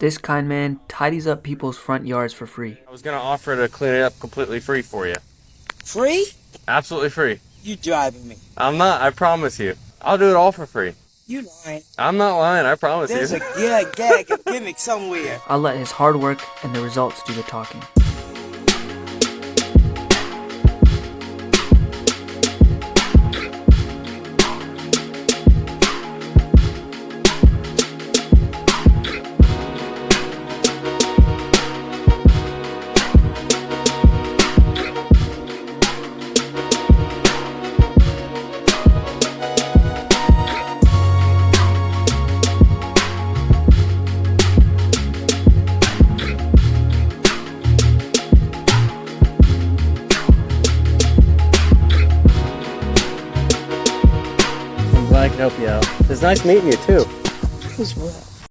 This kind man tidies up people's front yards for free. I was gonna offer to clean it up completely free for you. Free? Absolutely free. You driving me. I'm not, I promise you. I'll do it all for free. You lying. I'm not lying, I promise There's you. a gag, a gimmick somewhere. I'll let his hard work and the results do the talking. I'm glad I could help you out. It's nice meeting you too. Who's what?